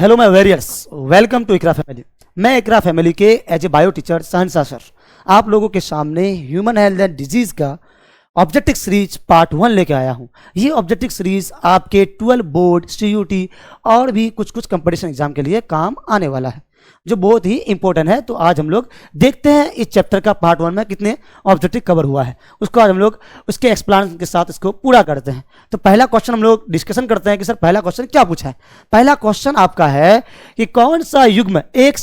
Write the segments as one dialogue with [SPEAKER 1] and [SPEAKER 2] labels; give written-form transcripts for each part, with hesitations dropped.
[SPEAKER 1] Hello my warriors, welcome to Iqra family. मैं Iqra family के as a bio teacher Shahanshah sir आप लोगों के सामने ह्यूमन हेल्थ एंड डिजीज़ का ऑब्जेक्टिव सीरीज पार्ट 1 लेके आया हूँ। ये ऑब्जेक्टिव सीरीज आपके 12 बोर्ड, CUT और भी कुछ कंपटीशन एग्जाम के लिए काम आने वाला है, जो बहुत ही इंपॉर्टेंट है। तो आज हम लोग देखते हैं इस चैप्टर का पार्ट 1 में कितने ऑब्जेक्टिव कवर हुआ है, उसको आज हम लोग उसके एक्सप्लेनेशन के साथ इसको पूरा करते हैं। तो पहला क्वेश्चन हम लोग डिस्कशन करते हैं कि सर पहला क्वेश्चन क्या पूछा है। पहला क्वेश्चन आपका है कि कौन सा युग्म एक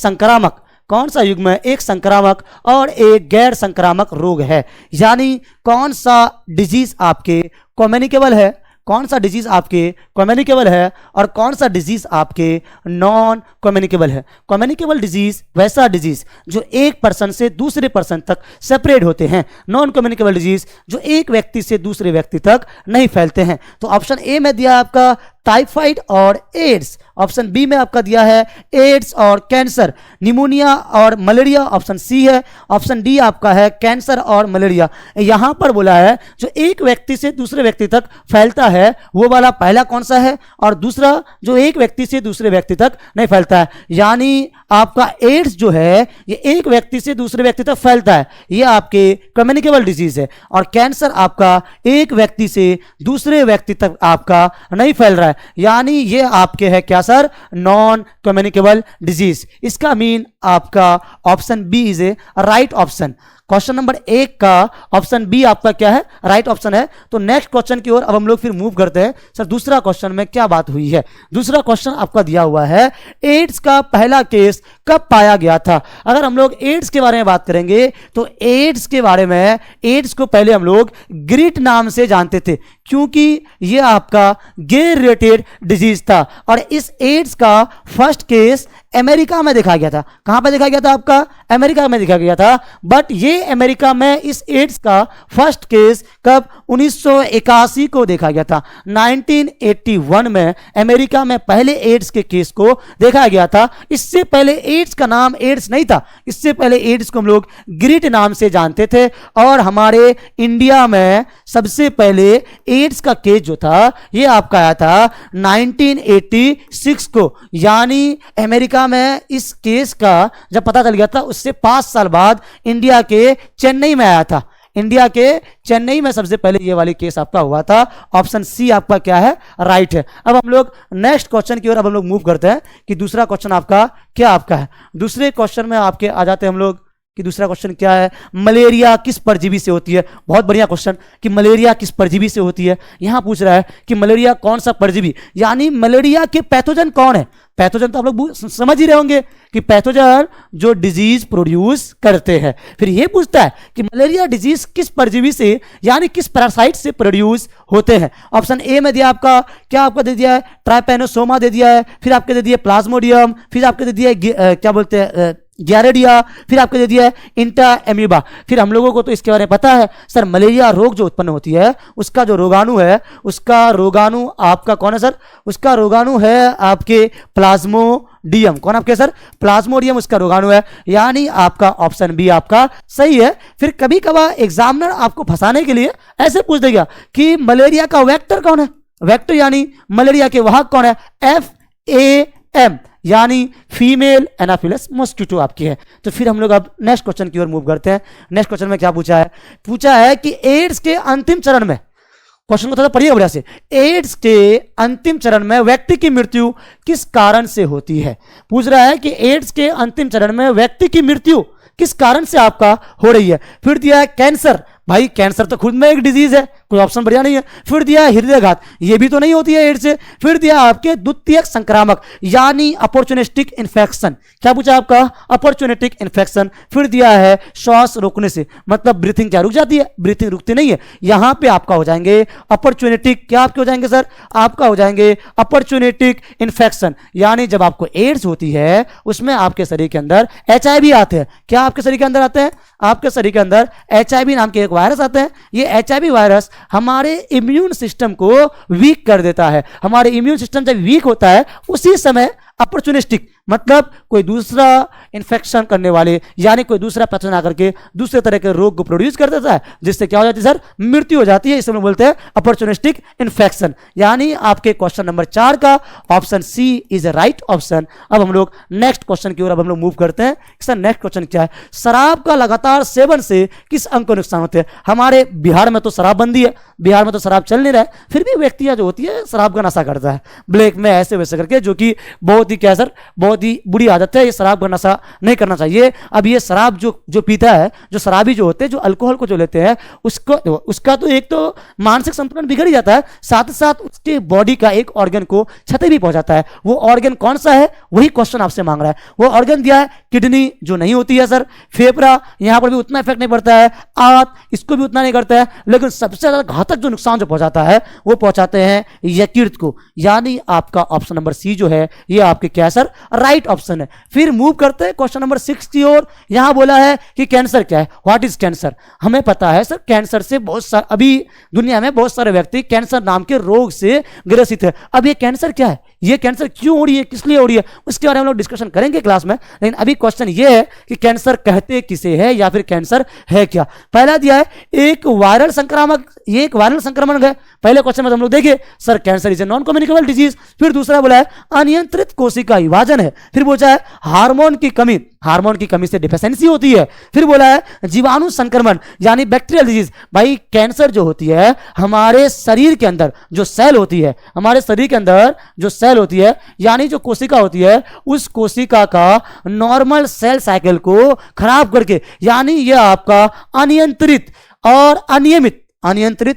[SPEAKER 1] संक्रामक और एक गैर संक्रामक रोग है, यानी कौन सा डिजीज आपके कम्युनिकेबल है, कौन सा डिजीज आपके कम्युनिकेबल है और कौन सा डिजीज आपके नॉन कम्युनिकेबल है। कम्युनिकेबल डिजीज वैसा डिजीज जो एक पर्सन से दूसरे पर्सन तक सेपरेट होते हैं, नॉन कम्युनिकेबल डिजीज जो एक व्यक्ति से दूसरे व्यक्ति तक नहीं फैलते हैं। तो ऑप्शन ए में दिया आपका टाइफाइड और एड्स, ऑप्शन बी में आपका दिया है एड्स और कैंसर, निमोनिया और मलेरिया ऑप्शन सी है, ऑप्शन डी आपका है कैंसर और मलेरिया। यहां पर बोला है जो एक व्यक्ति से दूसरे व्यक्ति तक फैलता है वो वाला पहला कौन सा है, और दूसरा जो एक व्यक्ति से दूसरे व्यक्ति तक नहीं फैलता है, यानी आपका एड्स जो है ये एक व्यक्ति से दूसरे व्यक्ति तक फैलता है, ये आपके कम्युनिकेबल डिजीज है। और कैंसर आपका एक व्यक्ति से दूसरे व्यक्ति तक आपका नहीं फैल रहा है, यानी ये आपके है क्या सर, नॉन कम्युनिकेबल डिजीज। इसका मीन आपका option B is a right option. Question number 1 का ऑप्शन बी आपका क्या है, राइट ऑप्शन है। तो नेक्स्ट क्वेश्चन की ओर अब हम लोग फिर मूव करते हैं। सर दूसरा क्वेश्चन में क्या बात हुई है। दूसरा क्वेश्चन आपका दिया हुआ है एड्स का पहला केस कब पाया गया था। अगर हम लोग एड्स के बारे में बात करेंगे तो एड्स के बारे में, एड्स को पहले हम लोग ग्रिट नाम से जानते थे क्योंकि ये आपका गे रिलेटेड डिजीज था, और इस एड्स का फर्स्ट केस अमेरिका में देखा गया था। कहां पर देखा गया था, आपका अमेरिका में देखा गया था। बट ये अमेरिका में इस एड्स का फर्स्ट केस कब, 1981 को देखा गया था। 1981 में अमेरिका में पहले एड्स के केस को देखा गया था। इससे पहले एड्स का नाम एड्स नहीं था, इससे पहले एड्स को हम लोग ग्रिट नाम से जानते थे। और हमारे इंडिया में सबसे पहले एड्स का केस जो था ये आपका आया था 1986 को, यानी अमेरिका में इस केस का जब पता चल गया था उससे 5 साल बाद इंडिया के चेन्नई में आया था। इंडिया के चेन्नई में सबसे पहले ये वाली केस आपका हुआ था। ऑप्शन सी आपका क्या है, राइट है। अब हम लोग नेक्स्ट क्वेश्चन की ओर अब हम लोग मूव करते हैं कि दूसरा क्वेश्चन आपका क्या आपका है। दूसरे क्वेश्चन में आपके आ जाते हैं हम लोग कि दूसरा क्वेश्चन क्या है, मलेरिया किस परजीवी से होती है। बहुत बढ़िया क्वेश्चन कि मलेरिया किस परजीवी से होती है। यहां पूछ रहा है कि मलेरिया कौन सा परजीवी, यानी मलेरिया के पैथोजन कौन है। पैथोजन तो आप लोग समझ ही रहे होंगे कि पैथोजन जो डिजीज प्रोड्यूस करते हैं। फिर ये पूछता है कि मलेरिया डिजीज किस परजीवी से, यानी किस पैरासाइट से प्रोड्यूस होते हैं। ऑप्शन ए में दिया आपका क्या, आपका दे दिया है ट्राइपैनोसोमा दे दिया है, फिर आपके दे दिया प्लाज्मोडियम, फिर आपके दे दिया है क्या बोलते हैं ग्यारेडिया, फिर आपको दे दिया है इंटा एमीबा। फिर हम लोगों को तो इसके बारे में पता है सर, मलेरिया रोग जो उत्पन्न होती है उसका जो रोगाणु है, उसका रोगाणु आपका कौन है सर, उसका रोगाणु है आपके प्लाज्मोडियम। कौन आपके सर, प्लाज्मोडियम उसका रोगाणु है, यानी आपका ऑप्शन बी आपका सही है। फिर कभी कभार एग्जामिनर आपको फंसाने के लिए ऐसे पूछ देगा कि मलेरिया का वेक्टर कौन है, वेक्टर यानी मलेरिया के वाहक कौन है, FAM यानी फीमेल एनाफिलस मॉस्किटो आपकी है। तो फिर हम लोग अब नेक्स्ट क्वेश्चन की ओर मूव करते हैं। नेक्स्ट क्वेश्चन में क्या पूछा है कि एड्स के अंतिम चरण में, क्वेश्चन को थोड़ा पढ़िए बढ़िया से, एड्स के अंतिम चरण में व्यक्ति की मृत्यु किस कारण से होती है। पूछ रहा है कि एड्स के अंतिम चरण में व्यक्ति की मृत्यु किस कारण से आपका हो रही है। फिर दिया है कैंसर, भाई कैंसर तो खुद में एक डिजीज है, कोई ऑप्शन बढ़िया नहीं है। फिर दिया है हृदयघात, ये भी तो नहीं होती है एड्स से। फिर दिया आपके द्वितीयक संक्रामक यानी अपॉर्चुनिस्टिक इन्फेक्शन, क्या पूछा आपका, अपॉर्चुनिस्टिक इन्फेक्शन। फिर दिया है श्वास रोकने से, मतलब ब्रीथिंग क्या रुक जाती है, ब्रीथिंग रुकती नहीं है। यहां पे आपका हो जाएंगे अपॉर्चुनिस्टिक, क्या आपके हो जाएंगे सर, आपका हो जाएंगे अपॉर्चुनिस्टिक इन्फेक्शन, यानी जब आपको एड्स होती है उसमें आपके शरीर के अंदर HIV आते हैं। क्या आपके शरीर के अंदर आते हैं, आपके शरीर के अंदर HIV नाम के एक वायरस आते हैं। ये HIV वायरस हमारे इम्यून सिस्टम को वीक कर देता है। हमारे इम्यून सिस्टम जब वीक होता है उसी समय अपॉर्चुनिस्टिक मतलब कोई दूसरा इन्फेक्शन करने वाले यानी कोई दूसरा पैथोजन आकर के दूसरे तरह के रोग को प्रोड्यूस कर देता है, जिससे क्या हो जाती है सर, मृत्यु हो जाती है। इसे हम बोलते हैं अपॉर्चुनिस्टिक इन्फेक्शन। यानी आपके क्वेश्चन नंबर 4 का option C is a right option. अब हम लोग नेक्स्ट क्वेश्चन की ओर अब हम लोग मूव करते हैं। सर नेक्स्ट क्वेश्चन क्या है, शराब का लगातार सेवन से किस अंग को नुकसान होते हैं? हमारे बिहार में तो शराबबंदी है, बिहार में तो शराब चल नहीं रहा है, फिर भी व्यक्ति जो होती है शराब का नशा करता है ब्लैक में ऐसे वैसे करके, जो कि बहुत ही क्या सर, बहुत ही बुरी आदत है। ये शराब का नशा नहीं करना चाहिए। अब ये शराब जो पीता है, जो शराबी जो होते हैं, जो अल्कोहल को जो लेते हैं, उसका तो एक तो मानसिक संतुलन बिगड़ ही जाता है, साथ ही साथ उसके बॉडी का एक ऑर्गन को क्षति भी पहुंचाता है। वो ऑर्गन कौन सा है, वही क्वेश्चन आपसे मांग रहा है। वो ऑर्गन दिया है किडनी, जो नहीं होती है सर, फेफड़ा, यहां पर भी उतना इफेक्ट नहीं पड़ता है, आंत, इसको भी उतना नहीं करता है, लेकिन सबसे ज्यादा घातक जो नुकसान जो पहुंचाता है वो पहुंचाते हैं यकृत को। यानी आपका ऑप्शन नंबर सी जो है ये आपके क्या सर, राइट ऑप्शन है। फिर मूव करते हैं क्वेश्चन नंबर 6 की ओर। यहां बोला है कि कैंसर क्या है, व्हाट इज कैंसर। हमें पता है सर कैंसर से बहुत सारे, अभी दुनिया में बहुत सारे व्यक्ति कैंसर नाम के रोग से ग्रसित है। अब ये कैंसर क्या है, ये कैंसर क्यों हो रही है, किस लिए हो रही है, उसके बारे में हम लोग डिस्कशन करेंगे क्लास में। लेकिन अभी क्वेश्चन ये है कि कैंसर कहते किसे है या फिर कैंसर है क्या। पहला दिया है एक वायरल संक्रामक, ये एक वायरल संक्रमण है। पहले क्वेश्चन में हम लोग देखें sir cancer is a non communicable disease. फिर दूसरा बोला है अनियंत्रित कोशिका विभाजन है। फिर बोला है हार्मोन की कमी, हार्मोन की कमी से डिफिशिएंसी होती है। फिर बोला है जीवाणु संक्रमण यानी बैक्टीरियल डिजीज। भाई कैंसर जो होती है हमारे शरीर के अंदर जो सेल होती है, हमारे शरीर के अंदर जो सेल होती है यानी जो कोशिका होती है, उस कोशिका का नॉर्मल सेल साइकिल को खराब करके, यानी यह आपका अनियंत्रित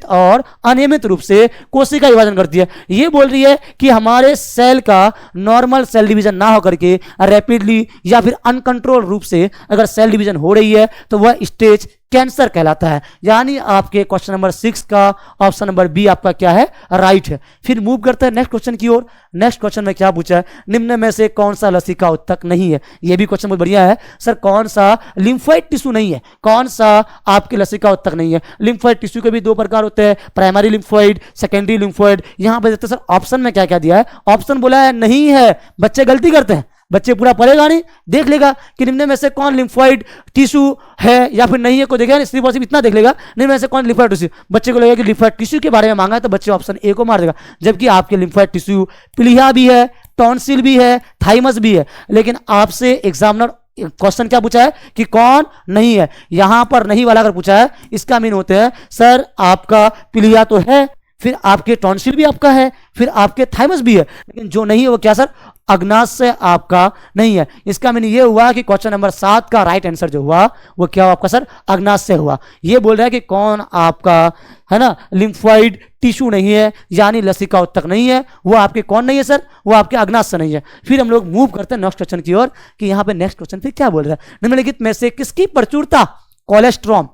[SPEAKER 1] और अनियमित रूप से कोशिका विभाजन करती है। ये बोल रही है कि हमारे सेल का नॉर्मल सेल डिवीजन ना होकर के रैपिडली या फिर अनकंट्रोल रूप से अगर सेल डिवीजन हो रही है तो वह स्टेज कैंसर कहलाता है। यानी आपके क्वेश्चन नंबर 6 का ऑप्शन नंबर बी आपका क्या है, राइट है। फिर मूव करते हैं नेक्स्ट क्वेश्चन की ओर। नेक्स्ट क्वेश्चन में क्या पूछा है, निम्न में से कौन सा लसिका उत्तक नहीं है। यह भी क्वेश्चन बहुत बढ़िया है सर, कौन सा लिम्फोइड टिश्यू नहीं है, कौन सा आपके लसिका उत्तक नहीं है। लिम्फोइड टिश्यू के भी दो प्रकार होते हैं, प्राइमरी लिम्फोइड, सेकेंडरी लिम्फोइड। यहां पर देखते सर ऑप्शन में क्या क्या दिया है। ऑप्शन बोला है नहीं है, बच्चे गलती करते हैं, बच्चे पूरा पढ़ेगा नहीं, देख लेगा कि निम्न में से कौन लिम्फोइड टिश्यू है या फिर नहीं है, को देखेगा सिर्फ और सिर्फ इतना देख लेगा निम्न में से कौन लिम्फोइड टिश्यू। बच्चे को लगेगा कि लिम्फोइड टिश्यू के बारे में मांगा है तो बच्चे ऑप्शन ए को मार देगा, जबकि आपके लिम्फोइड टिश्यू प्लीहा भी है, टॉन्सिल भी है, थाइमस भी है। लेकिन आपसे एग्जामिनर क्वेश्चन क्या पूछा है कि कौन नहीं है। यहां पर नहीं वाला अगर पूछा है, इसका मीन होते हैं सर आपका प्लीहा तो है, फिर आपके टॉन्सिल भी आपका है, फिर आपके थाइमस भी है, लेकिन जो नहीं है वो क्या सर, अग्नाशय आपका नहीं है। इसका मीन ये हुआ कि क्वेश्चन नंबर 7 का राइट आंसर जो हुआ वो क्या हुआ आपका सर, अग्नाशय हुआ। ये बोल रहा है कि कौन आपका है ना लिम्फोइड टिश्यू नहीं है, यानी लसिका उत्तक नहीं है, वो आपके कौन नहीं है सर, वो आपके अग्नाशय नहीं है। फिर हम लोग मूव करते हैं नेक्स्ट क्वेश्चन की ओर कि यहाँ पे नेक्स्ट क्वेश्चन फिर क्या बोल रहा है, निम्नलिखित में से किसकी प्रचुरता कोलेस्ट्रॉम,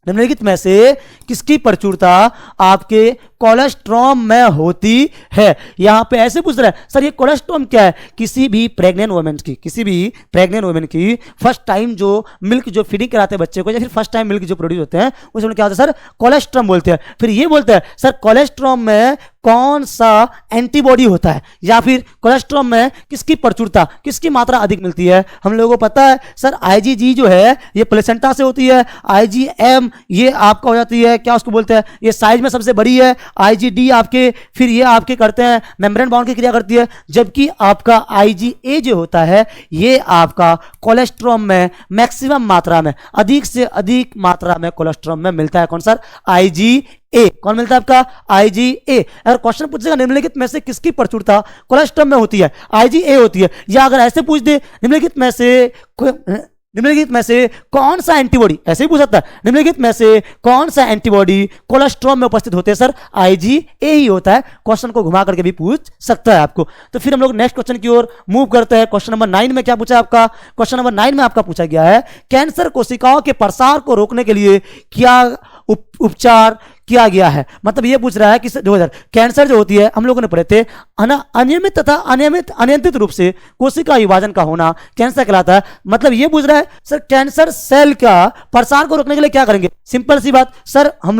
[SPEAKER 1] निम्नलिखित में से किसकी प्रचुरता आपके कोलेस्ट्रॉम में होती है। यहां पे ऐसे पूछ रहा है सर ये कोलेस्ट्रॉम क्या है, किसी भी प्रेग्नेंट वुमेन की फर्स्ट टाइम जो मिल्क जो फीडिंग कराते हैं बच्चे को, या फिर फर्स्ट टाइम मिल्क जो प्रोड्यूस होते हैं उसमें क्या होता है सर, कोलेस्ट्रॉम बोलते हैं। फिर ये बोलते हैं सर कोलेस्ट्रॉम में कौन सा एंटीबॉडी होता है, या फिर कोलेस्ट्रॉम में किसकी प्रचुरता, किसकी मात्रा अधिक मिलती है। हम लोगों को पता है सर IgG जो है ये प्लेसेंटा से होती है, IgM ये आपका हो जाती है क्या उसको बोलते हैं, ये साइज में सबसे बड़ी है, IgD आपके फिर ये आपके करते हैं मेम्ब्रेन बाउंड की क्रिया करती है, जबकि आपका IgA जो होता है ये आपका कोलेस्ट्रॉम में मैक्सिमम मात्रा में, अधिक से अधिक मात्रा में कोलेस्ट्रॉम में मिलता है। कौन सर, IgA। कौन मिलता है आपका, IgA। अगर क्वेश्चन पूछेगा निम्नलिखित में से किसकी प्रचुरता कोलेस्ट्रॉम में होती है, IgA होती है। या अगर ऐसे पूछ दे निम्नलिखित में से कौन सा एंटीबॉडी, ऐसे ही पूछ सकता है, निम्नलिखित में से कौन सा एंटीबॉडी कोलेस्ट्रॉम में उपस्थित होते हैं सर, IgA ही होता है। क्वेश्चन को घुमा करके भी पूछ सकता है आपको। तो फिर हम लोग नेक्स्ट क्वेश्चन की ओर मूव करते हैं। क्वेश्चन नंबर 9 में क्या पूछा आपका, क्वेश्चन नंबर 9 में आपका पूछा गया है कैंसर कोशिकाओं के प्रसार को रोकने के लिए क्या उपचार किया गया है। मतलब ये पूछ रहा है कि कैंसर जो होती है हम लोगों ने पढ़े थे अनियमित तथा अनियंत्रित रूप से कोशिका विभाजन का होना कैंसर कहलाता है। मतलब ये पूछ रहा है सर कैंसर सेल का प्रसार को रोकने के लिए क्या करेंगे। सिंपल सी बात सर, हम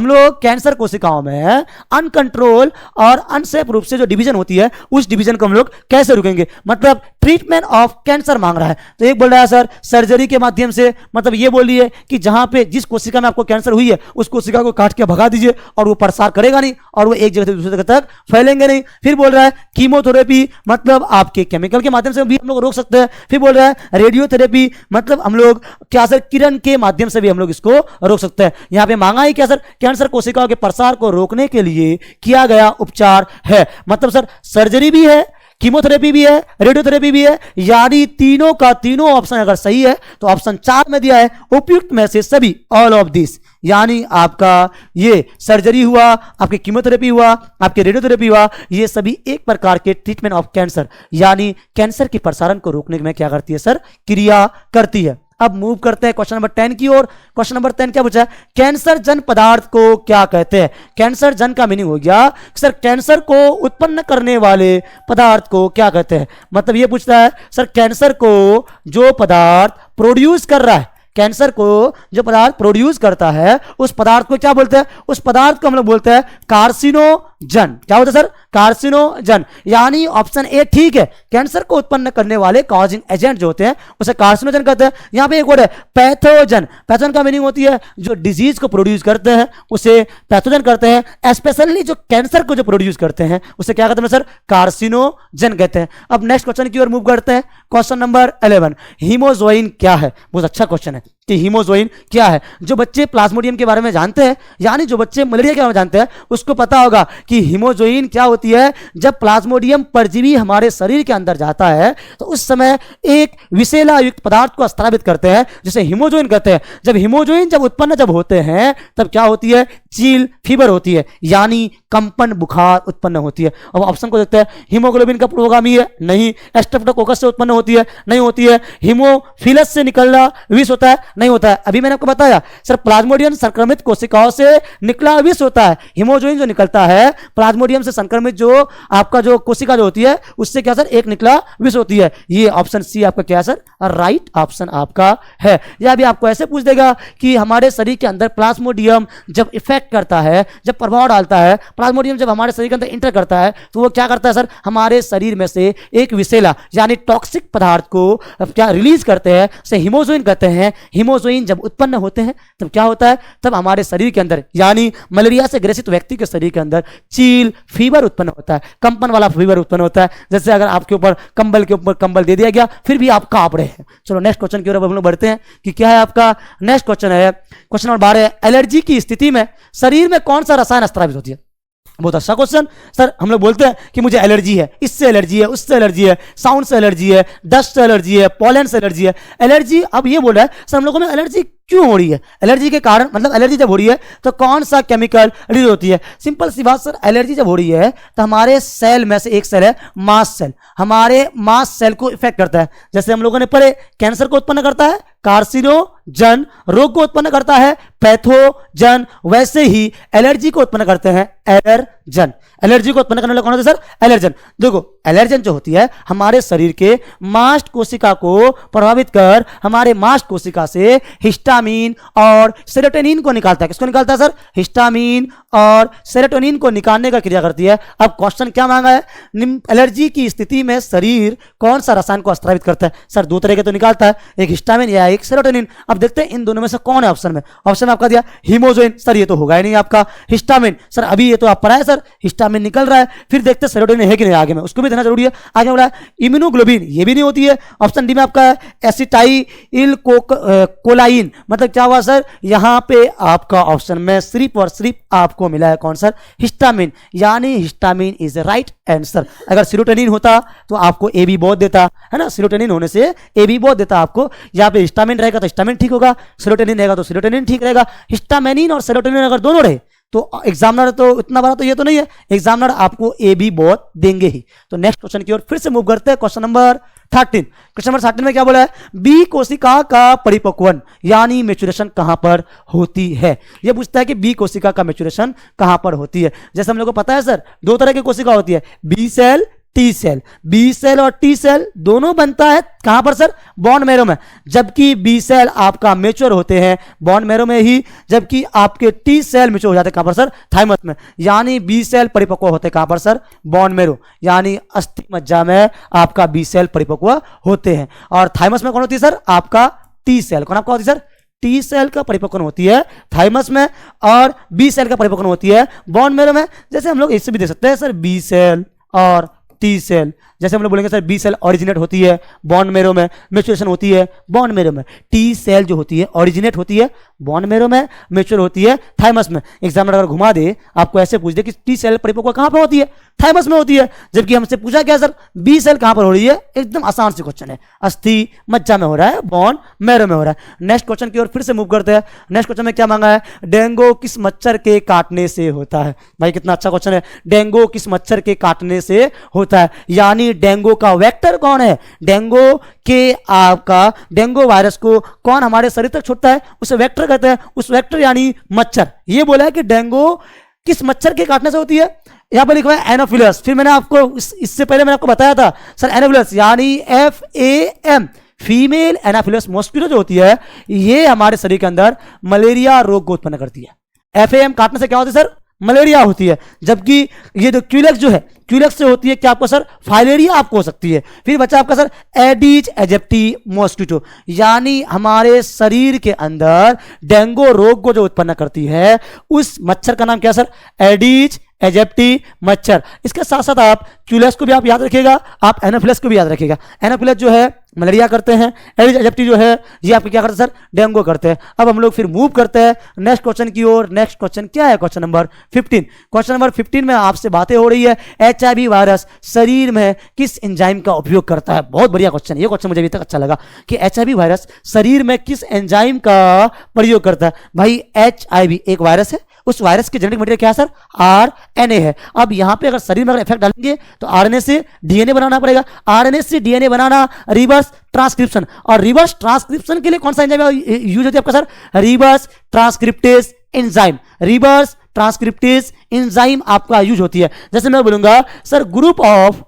[SPEAKER 1] लोग कैंसर कोशिकाओं में अनकंट्रोल और अनसेफ रूप से जो डिवीजन होती है उस डिवीजन को हम लोग कैसे रोकेंगे। मतलब ट्रीटमेंट ऑफ कैंसर मांग रहा है। तो एक बोल रहा है सर सर्जरी के माध्यम से, मतलब ये बोलिए कि जहां पे जिस कोशिका में आपको कैंसर हुई है उस कोशिका को काट के भगा दीजिए और वो प्रसार करेगा नहीं और वो एक जगह से दूसरी जगह तक फैलेंगे नहीं। फिर बोल रहा है कीमोथेरेपी, मतलब आपके केमिकल के माध्यम से भी हम लोग रोक सकते हैं। फिर बोल रहा है रेडियोथेरेपी, मतलब हम लोग क्या सर किरण के माध्यम से भी हम लोग इसको रोक सकते हैं। यहां पे मांगा है क्या सर, कैंसर कोशिकाओं के प्रसार को रोकने के लिए किया गया उपचार है। मतलब सर सर्जरी भी है, कीमोथेरेपी भी है, रेडियोथेरेपी भी है, यानी तीनों का तीनों ऑप्शन अगर सही है तो ऑप्शन 4 में दिया है उपयुक्त में से सभी, ऑल ऑफ दिस, यानी आपका ये सर्जरी हुआ, आपकी कीमोथेरेपी हुआ, आपके रेडियोथेरेपी हुआ, ये सभी एक प्रकार के ट्रीटमेंट ऑफ कैंसर यानी कैंसर के प्रसारण को रोकने में क्या करती है सर, क्रिया करती है। अब मूव करते हैं क्वेश्चन नंबर 10 की ओर। क्वेश्चन नंबर 10 क्या पूछा है, कैंसर जन पदार्थ को क्या कहते हैं। कैंसर जन का मीनिंग हो गया सर कैंसर को उत्पन्न करने वाले पदार्थ को क्या कहते हैं। मतलब ये पूछता है सर कैंसर को जो पदार्थ प्रोड्यूस कर रहा है, कैंसर को जो पदार्थ प्रोड्यूस करता है उस पदार्थ को क्या बोलते हैं, उस पदार्थ को हम लोग बोलते हैं कार्सिनोजन। क्या होता है सर, कार्सिनोजन, यानी ऑप्शन ए ठीक है, कैंसर को उत्पन्न करने वाले कॉजिंग एजेंट जो होते हैं उसे कार्सिनोजन कहते हैं। यहां पे एक वर्ड है पैथोजन, पैथोजन का मीनिंग होती है जो डिजीज को प्रोड्यूस करते हैं उसे पैथोजन करते हैं, स्पेशली जो कैंसर को जो प्रोड्यूस करते हैं उसे क्या कहते हैं सर, कार्सिनोजन कहते हैं। अब नेक्स्ट क्वेश्चन की ओर मूव करते हैं। क्वेश्चन नंबर 11, हीमोजोइन क्या है। बहुत अच्छा क्वेश्चन है कि हीमोजोइन क्या है। जो बच्चे प्लाज्मोडियम के बारे में जानते हैं, यानी जो बच्चे मलेरिया के बारे में जानते हैं, उसको पता होगा कि हीमोजोइन क्या होती है। जब प्लाज्मोडियम परजीवी हमारे शरीर के अंदर जाता है तो उस समय एक विषैला युक्त पदार्थ को स्रावित करते हैं जिसे हीमोजोइन कहते हैं। जब हीमोजोइन जब उत्पन्न होते हैं तब क्या होती है, चील फीवर होती है, यानी कंपन बुखार उत्पन्न होती है। अब ऑप्शन को देखते हैं, हीमोग्लोबिन का प्रोगामी है, नहीं। स्ट्रेप्टोकोकस से उत्पन्न होती है, नहीं होती है। हीमोफिलस से निकलना विष होता है, नहीं होता है। अभी मैंने आपको बताया सर प्लाज्मोडियम संक्रमित कोशिकाओं से निकला विष होता है। हीमोजोइन जो निकलता है प्लाज्मोडियम से संक्रमित जो आपका जो कोशिका जो होती है उससे क्या सर, एक निकला विष होती है। ये ऑप्शन सी आपका क्या है सर, राइट ऑप्शन आपका है। या भी आपको ऐसे पूछ देगा कि हमारे शरीर के अंदर प्लाज्मोडियम जब इफेक्ट करता है, जब प्रभाव डालता है, प्लाज्मोडियम जब हमारे शरीर के अंदर इंटर करता है तो वो क्या करता है सर, हमारे शरीर में से एक विषैला यानी टॉक्सिक पदार्थ को क्या रिलीज करते हैं, उसे हीमोजोइन कहते हैं। हीमोजोइन जब उत्पन्न होते हैं तब क्या होता है, तब हमारे शरीर के अंदर यानी मलेरिया से ग्रसित व्यक्ति के शरीर के अंदर चील फीवर उत्पन्न होता है, कंपन वाला फीवर उत्पन्न होता है। जैसे अगर आपके ऊपर कंबल के ऊपर कंबल दे दिया गया फिर भी आप कांप रहे हैं। चलो नेक्स्ट क्वेश्चन की ओर हम लोग बढ़ते हैं कि क्या है आपका नेक्स्ट क्वेश्चन है, क्वेश्चन नंबर 12, एलर्जी की स्थिति में शरीर में कौन सा रसायन स्रावित होती है। बहुत अच्छा क्वेश्चन सर। हम लोग बोलते हैं कि मुझे एलर्जी है, इससे एलर्जी है, उससे एलर्जी है, साउंड से एलर्जी है, डस्ट से एलर्जी है, पॉलन से एलर्जी है। एलर्जी अब ये बोल रहा है सर हम लोगों में एलर्जी क्यों हो रही है, एलर्जी के कारण, मतलब एलर्जी जब हो रही है तो कौन सा केमिकल रिलीज होती है। सिंपल सी बात सर, एलर्जी जब हो रही है तो हमारे सेल में से एक सेल है मास्ट सेल, हमारे मास्ट सेल को इफेक्ट करता है। जैसे हम लोगों ने पढ़े कैंसर को उत्पन्न करता है कार्सिनोजन, रोग को उत्पन्न करता है पैथोजन, वैसे ही एलर्जी को उत्पन्न करते हैं एलर्जन। एलर्जी को उत्पन्न करने वाला कौन होता है सर, एलर्जन। देखो एलर्जन जो होती है हमारे शरीर के मास्ट कोशिका को प्रभावित कर हमारे मास्ट कोशिका से हिस्टामिन और सेरोटोनिन को निकालता है। किसको निकालता है सर, हिस्टामिन और सेरोटोनिन को निकालने का क्रिया करती है। अब क्वेश्चन क्या मांगा है, एलर्जी की स्थिति में शरीर कौन सा रसायन को स्रावित करता है। सर दो तरह के तो निकालता है, एक हिस्टामिन या एक सेरोटोनिन। अब देखते हैं इन दोनों में से कौन है ऑप्शन में। ऑप्शन में आपका दिया हीमोजोइन, सर ये तो होगा ही नहीं आपका। हिस्टामिन सर अभी ये तो आप पढ़ा है सर, हिस्टामिन निकल रहा है। फिर देखते हैं सेरोटोनिन है कि नहीं आगे में, उसको भी देना जरूरी है। आगे बोला इम्यूनोग्लोबिन, ये भी नहीं होती है। ऑप्शन डी में आपका एसिटाइल कोलाइन, मतलब क्या हुआ सर, यहां पे आपका ऑप्शन में सिर्फ और सिर्फ आपको मिला है कौन सर, हिस्टामिन, यानी हिस्टामिन इज राइट आंसर। अगर सेरोटोनिन होता तो आपको ए बी बोध देता है ना, सेरोटोनिन होने से ए बी बोध देता आपको। यहाँ पे हिस्टामिन रहेगा तो हिस्टामिन ठीक होगा, सेरोटोनिन रहेगा तो सेरोटोनिन ठीक रहेगा। हिस्टामिन और सेरोटोनिन अगर दोनों रहे तो एग्जामिनर तो इतना बड़ा तो ये तो नहीं है, एग्जामिनर आपको ए बी बोध देंगे ही। तो नेक्स्ट क्वेश्चन की ओर फिर से मूव करते हैं। क्वेश्चन नंबर 13, क्वेश्चन नंबर 13 में क्या बोला है, बी कोशिका का परिपक्वन यानी मैच्योरेशन कहां पर होती है। यह पूछता है कि बी कोशिका का मैच्योरेशन कहां पर होती है। जैसे हम लोग को पता है सर, दो तरह की कोशिका होती है, B cell, T cell. B cell और टी सेल दोनों बनता है कहां पर सर? बोन मैरो में। जबकि बी सेल आपका मेच्योर होते हैं बोन मैरो में ही, जबकि आपके टी सेल मेच्योर हो जाते हैं कहां पर सर? थाइमस में। यानी बी सेल परिपक्व होते हैं कहां पर सर? बोन मैरो, यानी अस्थि मज्जा में आपका बी सेल परिपक्व होते हैं। और थाइमस में कौन होती है सर? आपका टी सेल। कौन आपका होती है सर? टी सेल का परिपक्वन होती है थाइमस में, और बी सेल का परिपक्वन होती है बोन मैरो में। जैसे हम लोग इससे भी देख सकते हैं सर, बी सेल और टी सेल। जैसे हम लोग बोलेंगे सर, बी सेल ओरिजिनेट होती है बोन मैरो में, मैच्योरेशन होती है बोन मैरो में। टी सेल जो होती है ओरिजिनेट होती है बोन मैरो में, मैच्योर होती है थाइमस में। एग्जामिनर अगर घुमा दे, आपको ऐसे पूछ दे कि टी सेल परिपक्व कहां पर होती है? थाइमस में होती है। जबकि हमसे पूछा क्या सर, बी सेल कहां पर हो रही है? एकदम आसान से क्वेश्चन है, अस्थि मज्जा में हो रहा है, बोन मैरो में हो रहा है। नेक्स्ट क्वेश्चन की ओर फिर से मूव करते हैं। नेक्स्ट क्वेश्चन में क्या मांगा है? डेंगू किस मच्छर के काटने से होता है? भाई कितना अच्छा क्वेश्चन है। डेंगू किस मच्छर के काटने से होता है, यानी डेंगू का वेक्टर कौन है? डेंगू के आपका डेंगू वायरस को कौन हमारे शरीर तक छोड़ता है? उसे वेक्टर कहते हैं। उस वेक्टर यानी मच्छर। ये बोला है कि डेंगू किस मच्छर के काटने से होती है। यहां पर लिखा है एनोफिलस। फिर मैंने आपको इससे पहले मैंने आपको बताया था सर, एनोफिलस यानी FAM, फीमेल एनाफिलस मॉस्किटो जो होती है, ये हमारे शरीर के अंदर मलेरिया रोग को उत्पन्न करती है। FAM काटने से क्या होती है सर? मलेरिया होती है। जबकि ये जो क्यूलेक्स जो है, क्यूलेक्स से होती है क्या आपको सर? फाइलेरिया आपको हो सकती है। फिर बचा आपका सर एडिज एजिप्टी मॉस्किटो, यानी हमारे शरीर के अंदर डेंगू रोग को जो उत्पन्न करती है उस मच्छर का नाम क्या सर? एडिज एजिप्टी मच्छर। इसके साथ साथ आप क्यूलेक्स को भी आप याद रखिएगा, आप एनाफिलस को भी याद रखिएगा। एनाफिलस जो है मलेरिया करते हैं, एडिज एजिप्टी जो है ये आपके क्या करते हैं सर? डेंगू करते हैं। अब हम लोग फिर मूव करते हैं नेक्स्ट क्वेश्चन की ओर। नेक्स्ट क्वेश्चन क्या है? Question number 15। क्वेश्चन नंबर 15 में आपसे बातें हो रही है HIV वायरस शरीर में किस एंजाइम का उपयोग करता है। बहुत बढ़िया क्वेश्चन है ये। क्वेश्चन मुझे अभी तक अच्छा लगा कि HIV वायरस शरीर में किस एंजाइम का प्रयोग करता है। भाई HIV एक वायरस है, उस वायरस के जेनेटिक मटेरियल क्या है सर? RNA है। अब यहां पे अगर शरीर में अगर इफेक्ट डालेंगे तो RNA से DNA बनाना पड़ेगा। RNA से DNA बनाना रिवर्स ट्रांसक्रिप्शन, और रिवर्स ट्रांसक्रिप्शन के लिए कौन सा एंजाइम यूज होती है आपका sir? Reverse transcriptase enzyme. Reverse transcriptase enzyme आपका यूज होती है। जैसे मैं बोलूंगा सर, ग्रुप ऑफ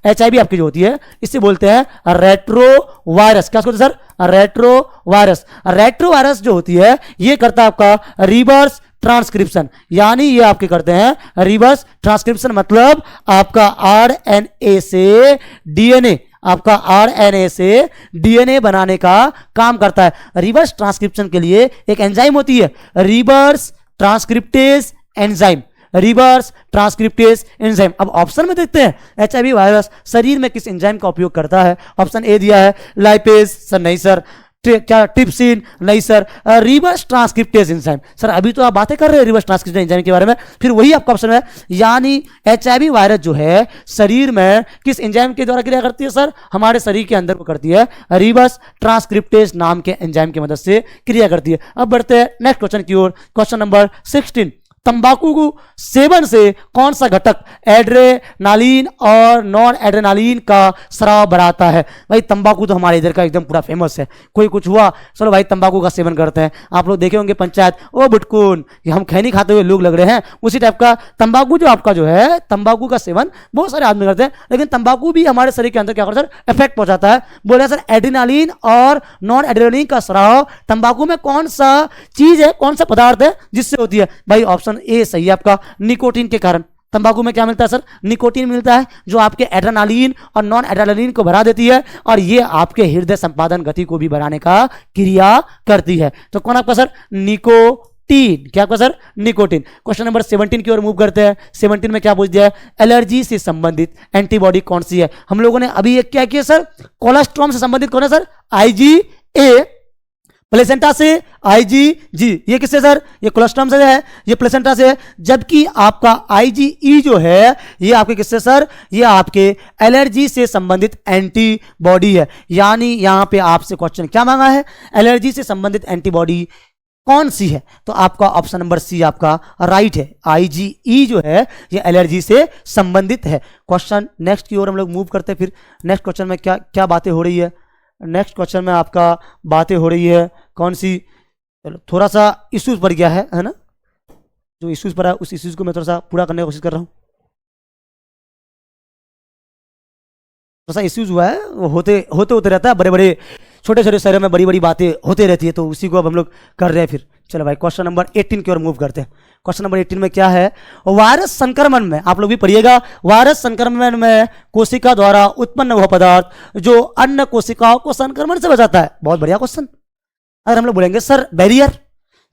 [SPEAKER 1] HIV आपकी जो होती है इसे बोलते हैं रेट्रो वायरस। क्या बोलते हैं sir? Retro virus. Retro virus जो होती है ये करता है आपका रिवर्स ट्रांसक्रिप्शन, यानी ये आपके करते हैं रिवर्स ट्रांसक्रिप्शन। मतलब आपका RNA से DNA, आपका RNA से DNA बनाने का काम करता है। रिवर्स ट्रांसक्रिप्शन के लिए एक एंजाइम होती है, reverse transcriptase enzyme. Reverse transcriptase enzyme. अब ऑप्शन में देखते हैं HIV वायरस शरीर में किस एंजाइम का उपयोग करता है। ऑप्शन ए दिया है लाइपेज, सर नहीं सर। क्या ट्रिप्सिन, नहीं sir. Reverse transcriptase enzyme, sir अभी तो आप बातें कर रहे हैं रिवर्स ट्रांसक्रिप्टेज एंजाइम के बारे में, फिर वही आपका ऑप्शन है। यानी HIV वायरस जो है शरीर में किस एंजाइम के द्वारा क्रिया करती है सर? हमारे शरीर के अंदर वो करती है रिवर्स ट्रांसक्रिप्टेज नाम के एंजाइम की मदद से क्रिया करती है। अब बढ़ते हैं नेक्स्ट क्वेश्चन की ओर। Question number 16। तंबाकू सेवन से कौन सा घटक एड्रेनालिन और नॉन एड्रेनालिन का स्राव बढ़ाता है। भाई तंबाकू तो हमारे इधर का एकदम पूरा फेमस है। कोई कुछ हुआ चलो भाई तंबाकू का सेवन करते हैं। आप लोग देखे होंगे पंचायत, ओ बुटकुन ये हम खैनी खाते हुए लोग लग रहे हैं, उसी टाइप का तंबाकू जो आपका जो है, तंबाकू का सेवन बहुत सारे आदमी करते हैं, लेकिन तंबाकू भी हमारे शरीर के अंदर क्या करता है सर? इफेक्ट पहुंचाता है। बोले सर एड्रेनालिन और नॉन एड्रेनालिन का स्राव तंबाकू में कौन सा चीज है, कौन सा पदार्थ है जिससे होती है? भाई ऑप्शन ए सही है आपका, निकोटीन के कारण। तंबाकू में क्या मिलता है सर? निकोटीन मिलता है, जो आपके एड्रेनालिन और नॉन एड्रेनालिन को बढ़ा देती है, और ये आपके हृदय संपादन गति को भी बढ़ाने का क्रिया करती है। तो कौन आपका सर? निकोटीन। क्या आपका सर? निकोटीन। क्वेश्चन नंबर 17 की ओर मूव करते हैं। 17 में क्या पूछ दिया है? एलर्जी से संबंधित एंटीबॉडी कौन सी है? हम लोगों ने अभी एक क्या किया सर? कोलेस्ट्रॉम से संबंधित कौन है सर? IgA। प्लेसेंटा से IgG। ये किससे सर? ये कोलेस्ट्रॉम से है, ये प्लेसेंटा से है। जबकि आपका IgE जो है ये आपके किससे सर? ये आपके एलर्जी से संबंधित एंटीबॉडी है। यानी यहां पे आपसे क्वेश्चन क्या मांगा है? एलर्जी से संबंधित एंटीबॉडी कौन सी है? तो आपका ऑप्शन नंबर सी आपका राइट है। IgE जो है ये एलर्जी से संबंधित है। क्वेश्चन नेक्स्ट की ओर हम लोग मूव करते हैं। फिर नेक्स्ट क्वेश्चन में क्या क्या बातें हो रही है? नेक्स्ट क्वेश्चन में आपका बातें हो रही है कौन सी? चलो थोड़ा सा इश्यूज पर गया है ना, जो इश्यूज पर है उस इश्यूज को मैं थोड़ा सा पूरा करने की कोशिश कर रहा हूँ। तो सा इश्यूज हुआ है, वो होते रहता है, बड़े बड़े छोटे छोटे शहरों में बड़ी बड़ी बातें होती रहती है, तो उसी को अब हम लोग कर रहे हैं। फिर चलो भाई क्वेश्चन नंबर 18 की ओर मूव करते हैं। क्वेश्चन नंबर 18 में क्या है, वायरस संक्रमण में, आप लोग भी पढ़िएगा, वायरस संक्रमण में कोशिका द्वारा उत्पन्न वह पदार्थ जो अन्य कोशिकाओं को संक्रमण से बचाता है। बहुत बढ़िया क्वेश्चन। अगर हम लोग बोलेंगे सर बैरियर,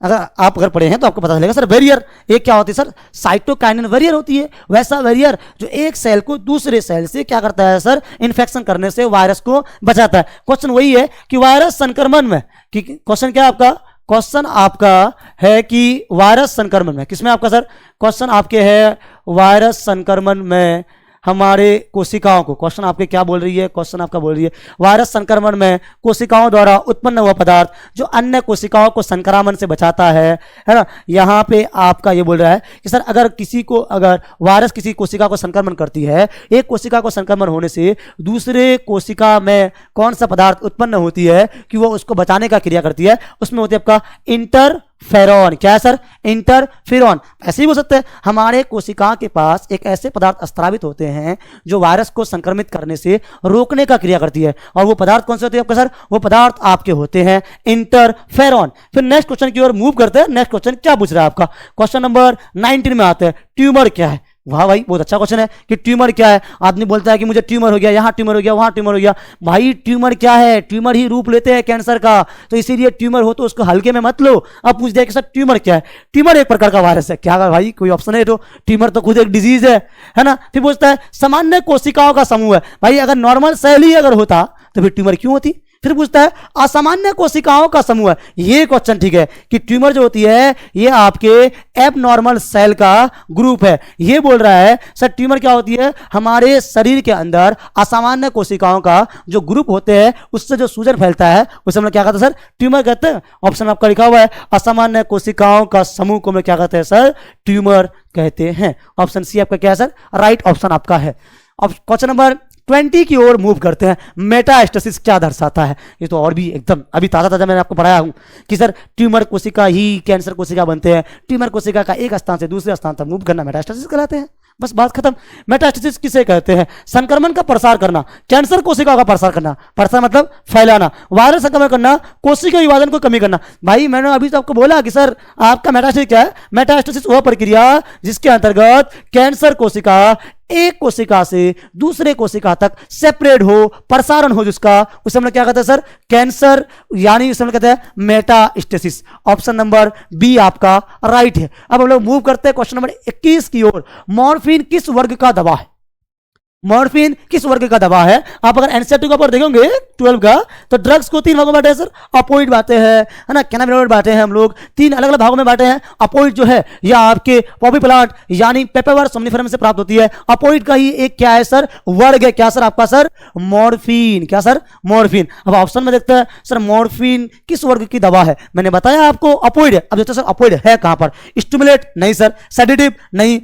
[SPEAKER 1] अगर पढ़े हैं तो आपको पता चलेगा सर बैरियर एक क्या होती है सर, साइटोकाइनिन बैरियर होती है। वैसा बैरियर जो एक सेल को दूसरे सेल से क्या करता है सर, इन्फेक्शन करने से वायरस को बचाता है। क्वेश्चन वही है कि वायरस संक्रमण में, कि क्वेश्चन क्या आपका, क्वेश्चन आपका है कि वायरस संक्रमण में किसमें आपका सर, क्वेश्चन आपके है वायरस संक्रमण में हमारे कोशिकाओं को, क्वेश्चन आपके क्या बोल रही है, क्वेश्चन आपका बोल रही है वायरस संक्रमण में कोशिकाओं द्वारा उत्पन्न हुआ पदार्थ जो अन्य कोशिकाओं को संक्रमण से बचाता है ना। यहाँ पे आपका ये बोल रहा है कि सर अगर वायरस किसी कोशिका को संक्रमण करती है, एक कोशिका को संक्रमण होने से दूसरे कोशिका में कौन सा पदार्थ उत्पन्न होती है कि वो उसको बचाने का क्रिया करती है, उसमें होती है आपका इंटरफेरॉन। क्या है सर, इंटरफेरॉन। ऐसे ही हो सकता है हमारे कोशिका के पास एक ऐसे पदार्थ स्त्रावित होते हैं जो वायरस को संक्रमित करने से रोकने का क्रिया करती है, और वो पदार्थ कौन से होते हैं आपका सर, वो पदार्थ आपके होते हैं इंटरफेरॉन। फिर नेक्स्ट क्वेश्चन की ओर मूव करते हैं। नेक्स्ट क्वेश्चन क्या पूछ रहा है आपका, क्वेश्चन नंबर 19 में आते हैं, ट्यूमर क्या है। वाह भाई बहुत अच्छा क्वेश्चन है कि ट्यूमर क्या है। आदमी बोलता है कि मुझे ट्यूमर हो गया, यहाँ ट्यूमर हो गया, वहाँ ट्यूमर हो गया। भाई ट्यूमर क्या है, ट्यूमर ही रूप लेते हैं कैंसर का, तो इसीलिए ट्यूमर हो तो उसको हल्के में मत लो। अब पूछ दिया कि सर ट्यूमर क्या है, ट्यूमर एक प्रकार का वायरस है। क्या भाई कोई ऑप्शन है, तो ट्यूमर तो खुद एक डिजीज है ना। फिर पूछता है सामान्य कोशिकाओं का समूह है। भाई अगर नॉर्मल सेल ही अगर होता तो फिर ट्यूमर क्यों होती। फिर पूछता है असामान्य कोशिकाओं का समूह है। ये क्वेश्चन ठीक है कि ट्यूमर जो होती है ये आपके एबनॉर्मल सेल का ग्रुप है। ये बोल रहा है सर ट्यूमर क्या होती है, हमारे शरीर के अंदर असामान्य कोशिकाओं का जो ग्रुप होते हैं उससे जो सूजन फैलता है उसे हम क्या कहते हैं सर, ट्यूमर कहते हैं। ऑप्शन आपका लिखा हुआ है असामान्य कोशिकाओं का समूह को हम क्या कहते हैं सर, ट्यूमर कहते हैं। ऑप्शन सी आपका क्या है सर, राइट ऑप्शन आपका है। अब क्वेश्चन नंबर 20 की ओर मूव करते हैं। मेटास्टेसिस क्या दर्शाता है, ये तो और भी एकदम अभी ताजा ताजा मैंने आपको पढ़ाया हूं कि सर ट्यूमर कोशिका ही कैंसर कोशिका बनते हैं। ट्यूमर कोशिका का एक स्थान से दूसरे स्थान तक मूव करना मेटास्टेसिस कहलाते हैं। बस बात खत्म। मेटास्टेसिस किसे कहते हैं, संक्रमण का प्रसार करना, कैंसर कोशिका का प्रसार करना, प्रसार मतलब फैलाना, वायरस संक्रमण करना, कोशिका विभाजन को कमी करना। भाई मैंने अभी तो आपको बोला कि सर आपका मेटास्टेसिस क्या है, मेटास्टेसिस वह प्रक्रिया जिसके अंतर्गत कैंसर कोशिका एक कोशिका से दूसरे कोशिका तक सेपरेट हो, प्रसारण हो जिसका, उसे हम लोग क्या कहते हैं सर, कैंसर, यानी उसे हम लोग कहते हैं मेटास्टेसिस। ऑप्शन नंबर बी आपका राइट है। अब हम लोग मूव करते हैं क्वेश्चन नंबर 21 की ओर। मॉर्फिन किस वर्ग का दवा है, मॉर्फिन किस वर्ग का दवा है। आप अगर एनसीईआरटी का ऊपर देखेंगे 12 का तो ड्रग्स को 3 भागों में बांटे हैं सर, अपोइड बांटे हैं है ना, कैनाबिनॉइड बांटे हैं हम लोग, 3 अलग अलग भागों में बांटे हैं। अपोइड जो है या आपके पॉपी प्लांट यानी पेपेवर सोमनिफरम से प्राप्त होती है। अपोइड का ही एक क्या है सर, वर्ग है, क्या सर आपका सर, मॉर्फिन। क्या सर, मॉर्फिन। अब ऑप्शन में देखते हैं सर मॉर्फिन किस वर्ग की दवा है, मैंने बताया आपको अपोइड है। अब देखते हैं सर अपोइड है कहां पर, स्टिमुलेट नहीं सर, सेडेटिव नहीं,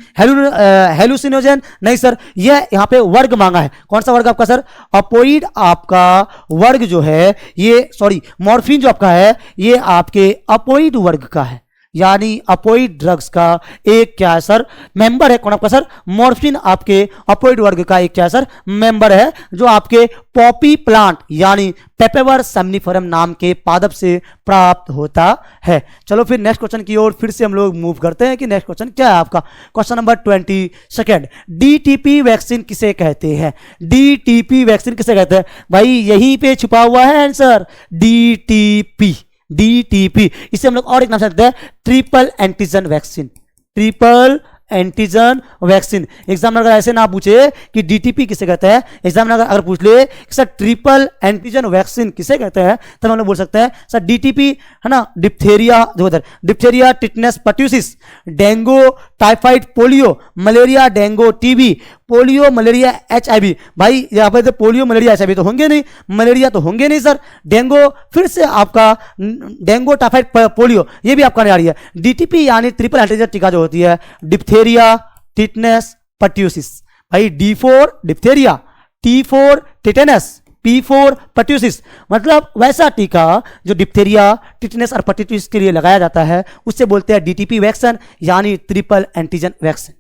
[SPEAKER 1] हेलुसिनोजन नहीं सर, यह यहाँ पे वर्ग मांगा है। कौन सा वर्ग आपका सर, अपोइड आपका वर्ग जो है ये, सॉरी मॉर्फिन जो आपका है ये आपके अपोइड वर्ग का है, यानी अपोइड ड्रग्स का एक क्या है सर, मेंबर है। कौन आपका सर, मॉर्फिन आपके अपोइड वर्ग का एक क्या है सर, मेंबर है, जो आपके पॉपी प्लांट यानी पेपेवर सोमनिफरम नाम के पादप से प्राप्त होता है। चलो फिर नेक्स्ट क्वेश्चन की ओर फिर से हम लोग मूव करते हैं कि नेक्स्ट क्वेश्चन क्या है आपका। क्वेश्चन नंबर 22 डीटीपी वैक्सीन किसे कहते हैं, डीटीपी वैक्सीन किसे कहते हैं। भाई यहीं पे छुपा हुआ है आंसर, डीटीपी। डीटीपी इसे हम लोग और एक नाम से जानते हैं, triple antigen vaccine, triple antigen vaccine. Exam में अगर ऐसे ना पूछे कि डीटीपी किसे कहते हैं, एग्जाम में अगर पूछ ले कि सर ट्रिपल एंटीजन वैक्सीन किसे कहते हैं, तब हम लोग बोल सकते हैं सर डीटीपी है ना, डिप्थेरिया जो उधर, diphtheria tetanus pertussis, dengue typhoid polio, malaria dengue TB, polio malaria HIV. भाई यहाँ पे तो पोलियो मलेरिया एचआईवी तो होंगे नहीं, मलेरिया तो होंगे नहीं सर, डेंगू फिर से आपका डेंगू टाइफाइड पोलियो ये भी आपका नहीं आ रही है। डीटीपी यानी ट्रिपल एंटीजन टीका जो होती है, डिप्थेरिया टिटनेस पर्ट्यूसिस। भाई D4 diphtheria, T4 tetanus, P4 pertussis, मतलब वैसा टीका जो डिप्थेरिया टिटनेस और पर्ट्यूसिस के लिए लगाया जाता है उससे बोलते हैं डीटीपी वैक्सीन यानी ट्रिपल एंटीजन वैक्सीन।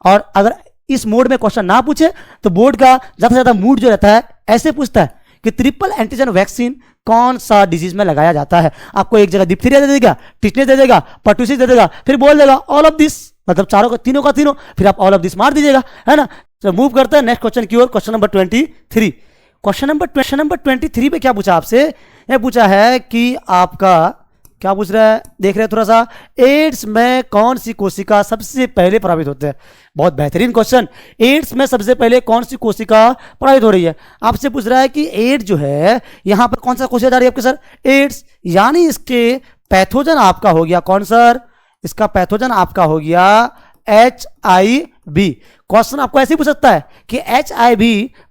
[SPEAKER 1] और अगर इस मोड में क्वेश्चन ना पूछे तो बोर्ड का ज्यादा से ज्यादा मूड जो रहता है ऐसे पूछता है कि ट्रिपल एंटीजन वैक्सीन कौन सा डिजीज में लगाया जाता है। आपको एक जगह डिप्थीरिया दे देगा, टिटनेस दे देगा, पर्टुसिस दे देगा, फिर बोल देगा ऑल ऑफ दिस, मतलब चारों का तीनों का तीनों, फिर आप ऑल ऑफ दिस मार दीजिएगा, है ना। तो मूव करते हैं नेक्स्ट क्वेश्चन की ओर, क्वेश्चन नंबर 23। क्वेश्चन नंबर 23 पे क्या पूछा आपसे, यह पूछा है कि आपका क्या पूछ रहा है, देख रहे हैं थोड़ा सा, एड्स में कौन सी कोशिका सबसे पहले प्रभावित होते हैं। बहुत बेहतरीन क्वेश्चन, एड्स में सबसे पहले कौन सी कोशिका प्रभावित हो रही है। आपसे पूछ रहा है कि एड्स जो है यहां पर कौन सा कोशिका जा रही है आपके सर, एड्स, यानी इसके पैथोजन आपका हो गया कौन सर, इसका पैथोजन आपका हो गया HIV। क्वेश्चन आपको ऐसे ही पूछ सकता है कि HIV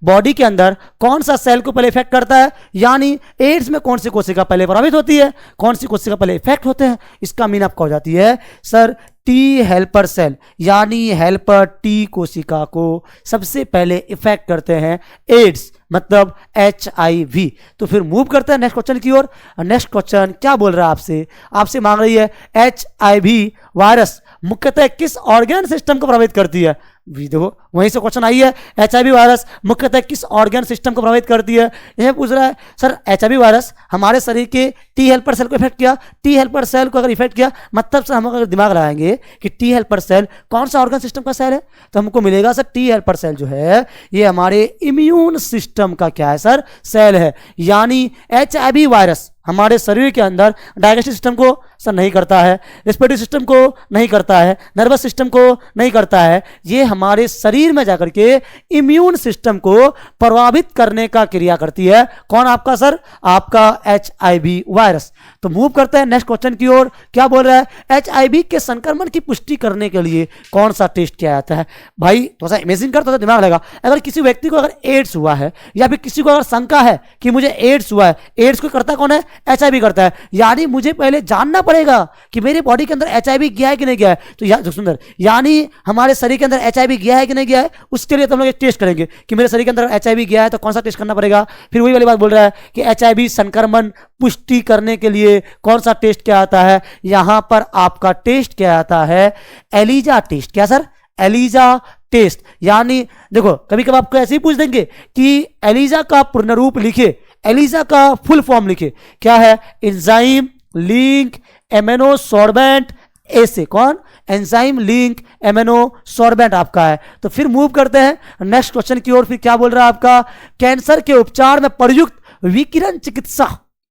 [SPEAKER 1] बॉडी के अंदर कौन सा सेल को पहले इफेक्ट करता है, यानी एड्स में कौन सी कोशिका पहले प्रभावित होती है, कौन सी कोशिका पहले इफेक्ट होते हैं। इसका मीन आपका हो जाती है सर टी हेल्पर सेल, यानी हेल्पर टी कोशिका को सबसे पहले इफेक्ट करते हैं एड्स, मतलब HIV। तो फिर मूव करते हैं नेक्स्ट क्वेश्चन की ओर। नेक्स्ट क्वेश्चन क्या बोल रहा है आपसे, आपसे मांग रही है HIV वायरस मुख्यतः किस ऑर्गन सिस्टम को प्रभावित करती है। देखो वहीं से क्वेश्चन आई है, HIV वायरस मुख्यतः किस ऑर्गन सिस्टम को प्रभावित करती है। यह पूछ रहा है सर HIV वायरस हमारे शरीर के टी हेल्पर सेल को इफेक्ट किया, टी हेल्पर सेल को अगर इफेक्ट किया, मतलब सर हम अगर दिमाग लगाएंगे कि टी हेल्पर सेल कौन सा ऑर्गन सिस्टम का सेल है, तो हमको मिलेगा सर टी हेल्पर सेल जो है ये हमारे इम्यून सिस्टम का क्या है सर, सेल है। यानी HIV वायरस हमारे शरीर के अंदर डाइजेस्टिव सिस्टम को सर नहीं करता है, रेस्पिरेटरी सिस्टम को नहीं करता है, नर्वस सिस्टम को नहीं करता है, ये हमारे शरीर में जाकर के इम्यून सिस्टम को प्रभावित करने का क्रिया करती है। कौन आपका सर, आपका HIV वायरस। तो मूव करते हैं नेक्स्ट क्वेश्चन की ओर। क्या बोल रहा है, HIV के संक्रमण की पुष्टि करने के लिए कौन सा टेस्ट किया जाता है। भाई थोड़ा सा इमेजिन कर, थोड़ा दिमाग लगा, अगर किसी व्यक्ति को अगर एड्स हुआ है या फिर किसी को अगर शंका है कि मुझे एड्स हुआ है, एड्स को करता कौन है, HIV करता है, यानी मुझे पहले जानना पड़ेगा कि मेरे बॉडी के अंदर HIV गया है कि नहीं गया है। तो सुंदर, यानी हमारे शरीर के अंदर HIV गया है कि नहीं गया है, उसके लिए तो हम लोग एक टेस्ट करेंगे कि मेरे शरीर के अंदर HIV गया है, तो कौन सा टेस्ट करना पड़ेगा। फिर वही वाली बात बोल रहा है कि HIV संक्रमण पुष्टि करने के लिए कौन सा टेस्ट किया जाता है। यहां पर आपका टेस्ट किया जाता है एलिजा टेस्ट। क्या सर, एलिजा टेस्ट। यानी देखो कभी कभी आपको ऐसे ही पूछ देंगे कि एलिजा का पूर्ण रूप लिखे, एलिजा का फुल फॉर्म लिखे, क्या है, एंजाइम लिंक एमिनो सॉर्बेंट ऐसे, कौन, एंजाइम लिंक एमिनो सॉर्बेंट आपका है। तो फिर मूव करते हैं नेक्स्ट क्वेश्चन की ओर। फिर क्या बोल रहा है आपका, कैंसर के उपचार में प्रयुक्त विकिरण चिकित्सा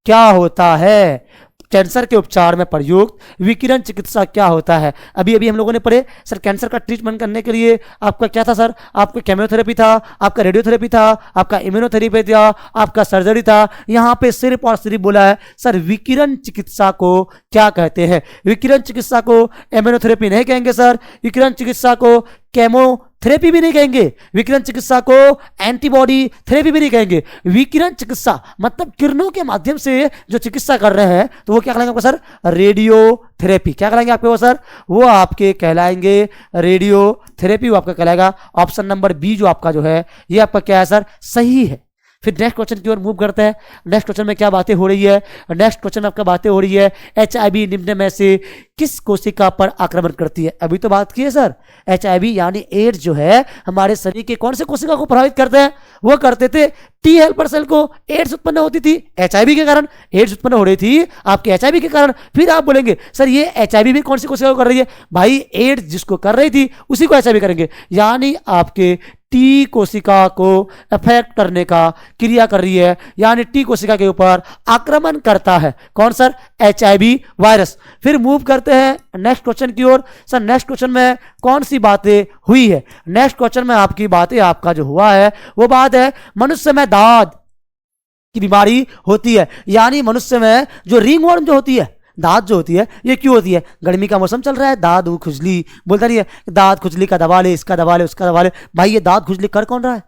[SPEAKER 1] क्या होता है। कैंसर के उपचार में प्रयुक्त विकिरण चिकित्सा क्या होता है। अभी अभी हम लोगों ने पढ़े सर, कैंसर का ट्रीटमेंट करने के लिए आपका क्या था सर, आपका केमोथेरेपी था, आपका रेडियोथेरेपी था, आपका इम्यूनोथेरेपी था, आपका सर्जरी था। यहाँ पे सिर्फ और सिर्फ बोला है सर विकिरण चिकित्सा को क्या कहते हैं। विकिरण चिकित्सा को इम्यूनोथेरेपी नहीं कहेंगे सर, विकिरण चिकित्सा को केमोथेरेपी भी नहीं कहेंगे, विकिरण चिकित्सा को एंटीबॉडी थेरेपी भी नहीं कहेंगे। विकिरण चिकित्सा मतलब किरणों के माध्यम से जो चिकित्सा कर रहे हैं, तो वो क्या कहलाएंगे आपको सर, रेडियोथेरेपी। क्या कहलाएंगे आपके वो सर, वो आपके कहलाएंगे रेडियोथेरेपी, वो आपका कहलाएगा ऑप्शन नंबर बी जो आपका जो है ये आपका क्या है सर, सही है। फिर नेक्स्ट क्वेश्चन की ओर मूव करते हैं। नेक्स्ट क्वेश्चन में क्या बातें हो रही है, नेक्स्ट क्वेश्चन में आपका बातें हो रही है HIV निम्न में से किस कोशिका पर आक्रमण करती है। अभी तो बात की है सर, HIV यानी एड्स जो है हमारे शरीर के कौन से कोशिका को प्रभावित करते हैं, वो करते थे टी हेल्पर सेल को। एड्स उत्पन्न होती थी HIV के कारण, एड्स उत्पन्न हो रही थी आपके HIV के कारण। फिर आप बोलेंगे सर ये HIV भी कौन सी कोशिका को कर रही है, भाई एड्स जिसको कर रही थी उसी को HIV करेंगे, यानी आपके टी कोशिका को अफेक्ट करने का क्रिया कर रही है, यानी टी कोशिका के ऊपर आक्रमण करता है कौन सर, HIV वायरस। फिर मूव करते हैं नेक्स्ट क्वेश्चन की ओर। सर नेक्स्ट क्वेश्चन में कौन सी बातें हुई है, नेक्स्ट क्वेश्चन में आपकी बातें, आपका जो हुआ है वो बात है मनुष्य में दाद की बीमारी होती है, यानी मनुष्य में जो रिंगवर्म जो होती है, दांत जो होती है, ये क्यों होती है, गर्मी का मौसम चल रहा है, दांत खुजली बोलता नहीं है, दांत खुजली का दवा ले, इसका दवा ले, उसका दवा ले। भाई ये दांत खुजली कर कौन रहा है,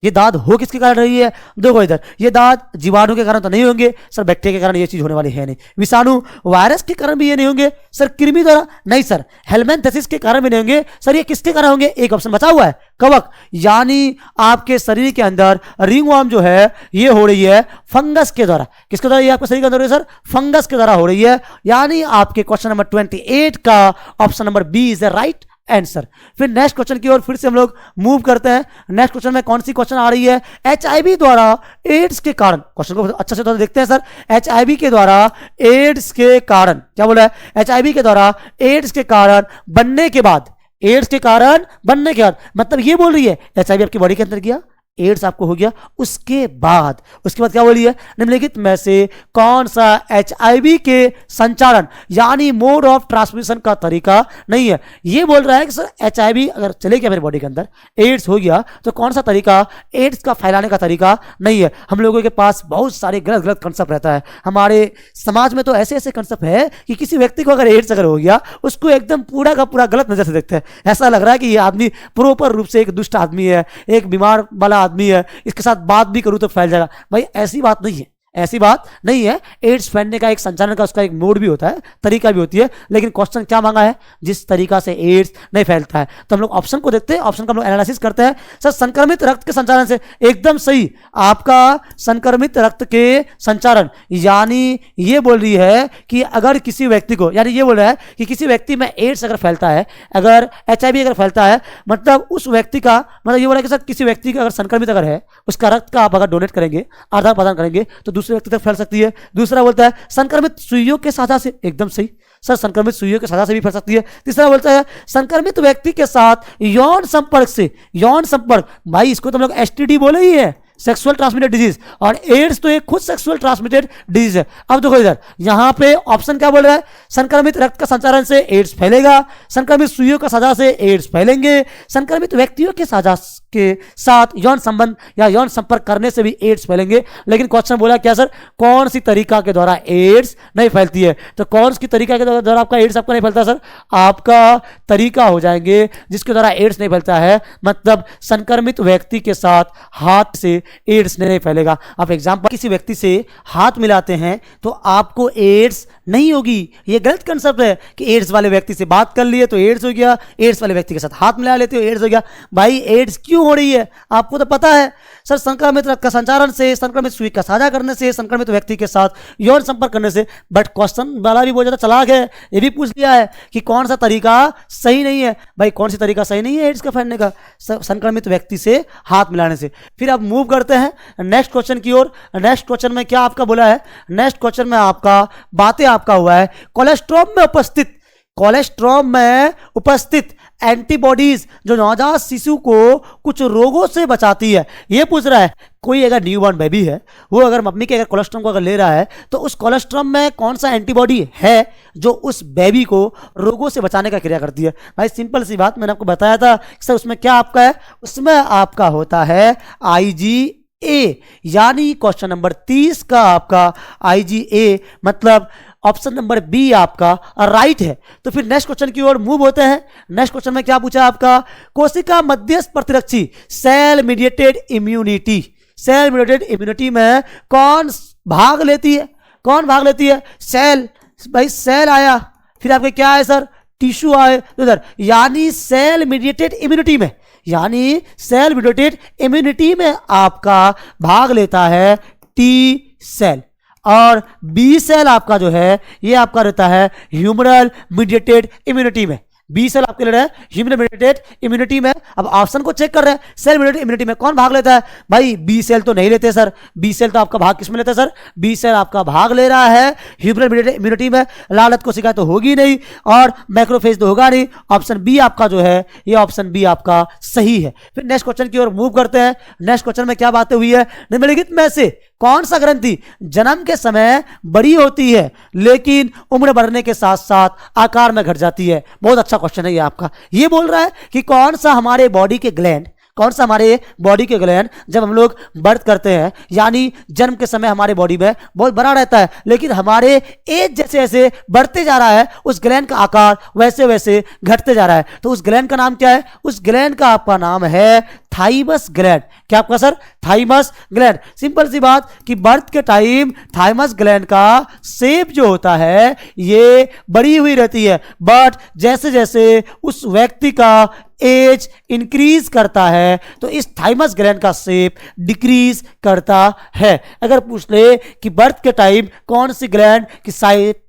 [SPEAKER 1] ये दांत हो किसके कारण रही है। देखो इधर, ये दांत जीवाणु के कारण तो नहीं होंगे सर, बैक्टीरिया के कारण ये चीज होने वाली है नहीं, विषाणु वायरस के कारण भी ये नहीं होंगे सर, कृमि द्वारा नहीं सर, हेलमेंथेसिस के कारण भी नहीं होंगे सर। ये किसके कारण होंगे, एक ऑप्शन बचा हुआ है, कवक, यानी आपके शरीर के अंदर रिंगवर्म जो है ये हो रही है फंगस के द्वारा। किसके द्वारा ये आपके शरीर के अंदर हो रही है सर, फंगस के द्वारा हो रही है। यानी आपके क्वेश्चन नंबर 28 का option number B is the right answer. फिर नेक्स्ट क्वेश्चन की ओर फिर से हम लोग मूव करते हैं। नेक्स्ट क्वेश्चन में कौन सी क्वेश्चन आ रही है, एचआईवी द्वारा एड्स के कारण, क्वेश्चन को अच्छा से देखते हैं सर। एचआईवी के द्वारा एड्स के कारण, क्या बोला है, एचआईवी के द्वारा एड्स के कारण बनने के बाद, एड्स के कारण बनने के बाद मतलब ये बोल रही है एचआईवी आपकी बॉडी के अंदर गया, एड्स आपको हो गया, उसके बाद क्या बोली है, निम्नलिखित में से कौन सा एचआईवी के संचारण यानी मोड ऑफ ट्रांसमिशन का तरीका नहीं है। ये बोल रहा है कि सर एचआईवी अगर चले गया मेरे बॉडी के अंदर, एड्स हो गया, तो कौन सा तरीका एड्स का फैलाने का तरीका नहीं है। हम लोगों के पास बहुत सारे गलत गलत कंसेप्ट रहता है। हमारे समाज में तो ऐसे ऐसे कंसेप्ट है कि किसी व्यक्ति को अगर एड्स अगर हो गया, उसको एकदम पूरा का पूरा गलत नजर से देखते हैं। ऐसा लग रहा है कि ये आदमी प्रॉपर रूप से एक दुष्ट आदमी है, एक बीमार वाला आदमी है, इसके साथ बात भी करूं तो फैल जाएगा। भाई ऐसी बात नहीं है, ऐसी बात नहीं है। एड्स फैलने का एक संचालन का उसका एक मोड भी होता है, तरीका भी होती है, लेकिन क्वेश्चन क्या मांगा है, जिस तरीका से एड्स नहीं फैलता है। तो हम लोग ऑप्शन को देखते हैं, ऑप्शन का हम लोग एनालिसिस करते हैं। सर संक्रमित रक्त के संचारण से, एकदम सही, आपका संक्रमित रक्त के संचारण यानी ये बोल रही है कि अगर किसी व्यक्ति को, यानी ये बोल रहा है कि किसी व्यक्ति में एड्स अगर फैलता है, अगर एचआईवी अगर फैलता है, मतलब उस व्यक्ति का, मतलब ये बोला कि सर किसी व्यक्ति का अगर संक्रमित अगर है, उसका रक्त का आप अगर डोनेट करेंगे, आदान प्रदान करेंगे, तो दूसरे व्यक्ति तक फैल सकती है। दूसरा बोलता है संक्रमित सुइयों के साझा से, एकदम सही सर, संक्रमित सुइयों के साझा से भी फैल सकती है। तीसरा बोलता है संक्रमित व्यक्ति के साथ यौन संपर्क से, यौन संपर्क, भाई इसको तो हम लोग एसटीडी बोले ही है, सेक्सुअल ट्रांसमिटेड डिजीज, और एड्स तो एक खुद सेक्सुअल ट्रांसमिटेड डिजीज है। अब देखो इधर यहां पे ऑप्शन क्या बोल रहा है, संक्रमित रक्त का संचारण से एड्स फैलेगा, संक्रमित सुइयों का साझा से एड्स फैलेंगे, संक्रमित व्यक्तियों के साझा के साथ यौन संबंध या यौन संपर्क करने से भी एड्स फैलेंगे। लेकिन क्वेश्चन बोला क्या सर, कौन सी तरीका के द्वारा एड्स नहीं फैलती है। तो कौन सी तरीका के द्वारा आपका एड्स आपका नहीं फैलता सर, आपका तरीका हो जाएंगे जिसके द्वारा एड्स नहीं फैलता है, मतलब संक्रमित व्यक्ति के साथ हाथ से एड्स नहीं फैलेगा। आप एग्जांपल, किसी व्यक्ति से हाथ मिलाते हैं तो आपको एड्स नहीं होगी। ये गलत कंसेप्ट है कि एड्स वाले व्यक्ति से बात कर लिए तो एड्स हो गया, एड्स वाले व्यक्ति के साथ हाथ मिला लेते हो एड्स हो गया। भाई एड्स क्यों हो रही है आपको तो पता है सर, संक्रमित रक्त का संचारण से, संक्रमित सुई का साझा करने से, संक्रमित व्यक्ति के साथ यौन संपर्क करने से। बट क्वेश्चन वाला भी बहुत ज्यादा चालाक है, ये भी पूछ लिया है कि कौन सा तरीका सही नहीं है। भाई कौन सी तरीका सही नहीं है एड्स का फैलने का, संक्रमित व्यक्ति से हाथ मिलाने से। फिर आप मूव करते हैं नेक्स्ट क्वेश्चन की ओर। नेक्स्ट क्वेश्चन में क्या आपका बोला है, नेक्स्ट क्वेश्चन में आपका बातें आपका हुआ है कोलेस्ट्रॉम में उपस्थित, कोलेस्ट्रॉम में उपस्थित एंटीबॉडीज जो नवजात शिशु को कुछ रोगों से बचाती है। ये पूछ रहा है कोई अगर न्यूबॉर्न बेबी है, वो अगर मम्मी के अगर कोलेस्ट्रॉम को अगर ले रहा है, तो उस कोलेस्ट्रॉम में कौन सा एंटीबॉडी है जो उस बेबी को रोगों से बचाने का क्रिया करती है। भाई सिंपल सी बात, मैंने आपको बताया था सर उसमें क्या आपका है, उसमें आपका होता है IgA, यानी क्वेश्चन नंबर 30 का आपका IgA, मतलब ऑप्शन नंबर बी आपका राइट है। तो फिर नेक्स्ट क्वेश्चन की ओर मूव होते हैं। नेक्स्ट क्वेश्चन में क्या पूछा आपका, कोशिका मध्यस्थ प्रतिरक्षी cell mediated immunity, cell mediated immunity में कौन भाग लेती है, कौन भाग लेती है, सेल। भाई सेल आया, फिर आपके क्या है सर, टिश्यू आए इधर, यानी सेल मीडिएटेड इम्यूनिटी में, यानी सेल मीडिएटेड इम्यूनिटी में आपका भाग लेता है टी सेल, और बी सेल आपका जो है ये आपका रहता है ह्यूमरल मीडिएटेड इम्यूनिटी में। बी सेल आपके ले रहे हैं ह्यूमरल मीडिएटेड इम्यूनिटी में। अब ऑप्शन को चेक कर रहे हैं, सेल मीडिएटेड इम्यूनिटी में कौन भाग लेता है। भाई बी सेल तो नहीं लेते सर, बी सेल तो आपका भाग किसमें लेता है सर, बी सेल आपका भाग ले रहा है ह्यूमरल मीडिएटेड इम्यूनिटी में। लालत कोशिका तो होगी नहीं और मैक्रोफेज तो होगा नहीं। ऑप्शन बी आपका जो है ये ऑप्शन बी आपका सही है। फिर नेक्स्ट क्वेश्चन की ओर मूव करते हैं। नेक्स्ट क्वेश्चन में क्या बातें हुई है, निम्नलिखित में से कौन सा ग्रंथि जन्म के समय बड़ी होती है लेकिन उम्र बढ़ने के साथ साथ आकार में घट जाती है। बहुत अच्छा क्वेश्चन है ये आपका। ये बोल रहा है कि कौन सा हमारे बॉडी के ग्लैंड, कौन सा हमारे बॉडी के ग्लैंड जब हम लोग बर्थ करते हैं, यानी जन्म के समय हमारे बॉडी में बहुत बड़ा रहता है, लेकिन हमारे एज जैसे जैसे बढ़ते जा रहा है उस ग्लैंड का आकार वैसे वैसे घटते जा रहा है। तो उस ग्लैंड का नाम क्या है, उस ग्लैंड का आपका नाम है थाइमस ग्लैंड। क्या आपका सर, थाइमस ग्लैंड। सिंपल सी बात कि बर्थ के टाइम थाइमस ग्लैंड का शेप जो होता है ये बड़ी हुई रहती है, बट जैसे जैसे उस व्यक्ति का एज इंक्रीज करता है तो इस थाइमस ग्लैंड का शेप डिक्रीज करता है। अगर पूछ ले कि बर्थ के टाइम कौन सी ग्लैंड की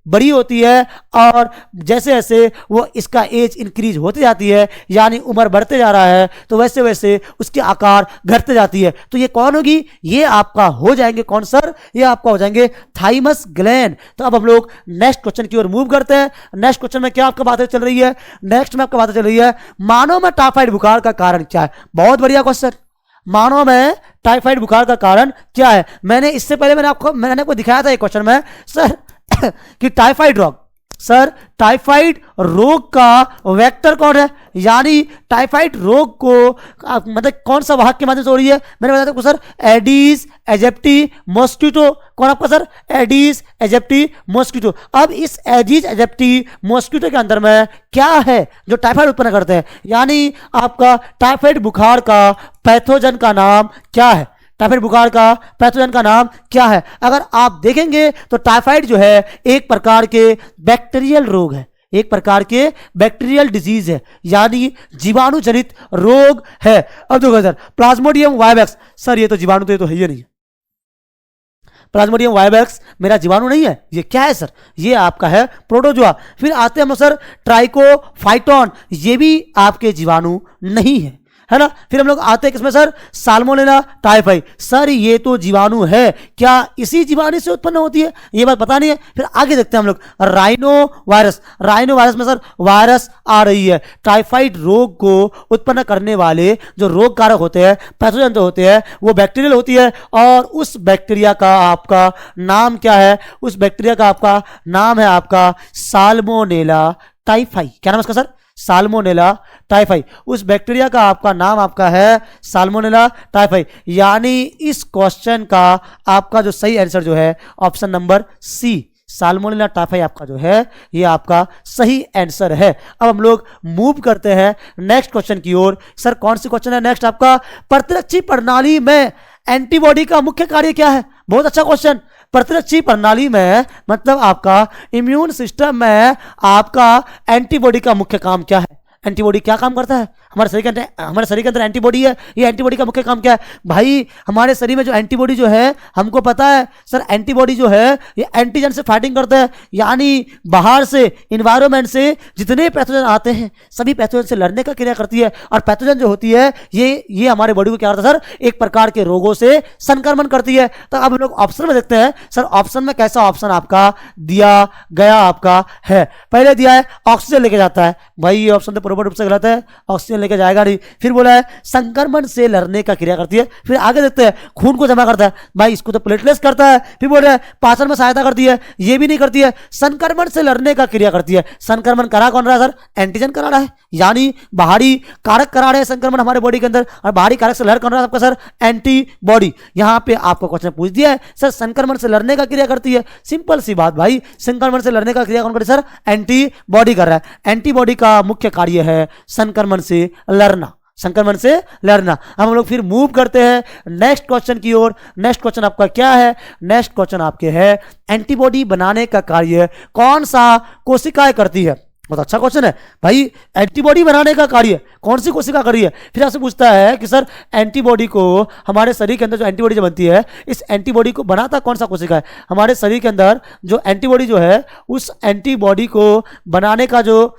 [SPEAKER 1] बड़ी होती है और जैसे जैसे वो इसका एज इंक्रीज होती जाती है, यानी उम्र बढ़ते जा रहा है, तो वैसे वैसे उसके आकार घटते जाती है। तो ये कौन होगी? ये आपका हो जाएंगे कौन सर? ये आपका हो जाएंगे थाइमस ग्लैंड। तो अब हम लोग नेक्स्ट क्वेश्चन की ओर मूव करते हैं। नेक्स्ट क्वेश्चन में क्या आपका बातें चल रही है? नेक्स्ट में आपका बातें चल रही है मानव में टाइफाइड बुखार का कारण क्या है। बहुत बढ़िया क्वेश्चन। मानव में टाइफाइड बुखार का कारण क्या है? मैंने इससे पहले मैंने आपको दिखाया था एक क्वेश्चन में सर कि टाइफाइड रोग, सर टाइफाइड रोग का वेक्टर कौन है, यानी टाइफाइड रोग को मतलब कौन सा वाहक के माध्यम से हो रही है? मैंने बताया था सर एडीज एजिप्टी मॉस्किटो। कौन आपका सर? Aedes aegypti mosquito. अब इस एडीज एजिप्टी मॉस्किटो के अंदर में क्या है जो टाइफाइड उत्पन्न करते हैं, यानी आपका टाइफाइड बुखार का पैथोजन का नाम क्या है? टाइफाइड बुखार का पैथोजन का नाम क्या है? अगर आप देखेंगे तो टाइफाइड जो है एक प्रकार के बैक्टीरियल रोग है, एक प्रकार के बैक्टीरियल डिजीज है, यानी जीवाणु जनित रोग है। अब देखो सर प्लाज्मोडियम वाइवेक्स, सर ये तो जीवाणु तो है ही नहीं, प्लाज्मोडियम वाइवेक्स मेरा जीवाणु नहीं है, ये क्या है सर? ये आपका है प्रोटोजोआ। फिर आते हैं हम सर ट्राइकोफाइटोन, ये भी आपके जीवाणु नहीं है, है ना। फिर हम लोग आते हैं किसमें सर? Salmonella typhi. सर ये तो जीवाणु है, क्या इसी जीवाणु से उत्पन्न होती है? ये बात पता नहीं है। फिर आगे देखते हैं हम लोग राइनो वायरस। राइनो वायरस में सर वायरस आ रही है। टाइफाइड रोग को उत्पन्न करने वाले जो रोग कारक होते हैं, पैथोजन जो होते हैं, वो बैक्टीरियल होती है। और उस बैक्टीरिया का आपका नाम क्या है? उस बैक्टीरिया का आपका नाम है आपका साल्मोनेला टाइफाई। क्या नाम है इसका सर? Salmonella typhi. उस बैक्टीरिया का आपका नाम आपका है साल्मोनेला टाइफाई। यानी इस क्वेश्चन का आपका जो सही आंसर जो है option number C, salmonella typhi आपका जो है ये आपका सही आंसर है। अब हम लोग मूव करते हैं नेक्स्ट क्वेश्चन की ओर। सर कौन सी क्वेश्चन है नेक्स्ट आपका? प्रतिरक्षी प्रणाली में एंटीबॉडी का मुख्य कार्य क्या है? बहुत अच्छा क्वेश्चन। प्रतिरक्षी प्रणाली में मतलब आपका इम्यून सिस्टम में आपका एंटीबॉडी का मुख्य काम क्या है? एंटीबॉडी क्या काम करता है? हमारे शरीर के अंदर एंटीबॉडी है। ये एंटीबॉडी का मुख्य काम क्या है भाई? हमारे शरीर में जो एंटीबॉडी जो है हमको पता है सर, एंटीबॉडी जो है ये एंटीजन से फाइटिंग करते हैं, यानी बाहर से इन्वायरमेंट से जितने पैथोजन आते हैं सभी पैथोजन से लड़ने का क्रिया करती है। और पैथोजन जो होती है ये हमारे बॉडी को क्या करता है सर? एक प्रकार के रोगों से संक्रमण करती है। तो अब हम लोग ऑप्शन में देखते हैं सर, ऑप्शन में कैसा ऑप्शन आपका दिया गया आपका है। पहले दिया है ऑक्सीजन लेके जाता है, भाई ये ऑप्शन तो पूर्ण रूप से गलत है, ऑक्सीजन लेके जाएगा नहीं। फिर बोला है संक्रमण से लड़ने का क्रिया करती है। फिर आगे देखते हैं खून को जमा करता है, भाई इसको तो प्लेटलेट्स करता है। फिर बोल रहा है पाचन में सहायता करती है, ये भी नहीं करती है। संक्रमण से लड़ने का क्रिया करती है। संक्रमण करा कौन रहा है सर? एंटीजन करा रहा है, यानी बाहरी कारक करा रहे हैं संक्रमण हमारे बॉडी के अंदर। और बाहरी कारक से लड़ कौन रहा है आपका सर? एंटीबॉडी। यहां पे आपको क्वेश्चन पूछ दिया है सर संक्रमण से लड़ने का क्रिया करती है। सिंपल सी बात भाई, संक्रमण से लड़ने का क्रिया कौन करती है सर? एंटीबॉडी कर रहा है। एंटीबॉडी का मुख्य कार्य है संक्रमण से लड़ना, संक्रमण से लड़ना। हम लोग फिर मूव करते हैं नेक्स्ट क्वेश्चन की ओर। नेक्स्ट क्वेश्चन आपका क्या है? नेक्स्ट क्वेश्चन आपके है एंटीबॉडी बनाने का कार्य कौन सा कोशिकाएं करती है? बहुत अच्छा क्वेश्चन है भाई, एंटीबॉडी बनाने का कार्य कौन सी कोशिका कर रही है? फिर आपसे पूछता है कि सर एंटीबॉडी को हमारे शरीर के अंदर जो एंटीबॉडी जो बनती है, इस एंटीबॉडी को बनाता कौन सा कोशिका है? हमारे शरीर के अंदर जो एंटीबॉडी जो है उस एंटीबॉडी को बनाने का जो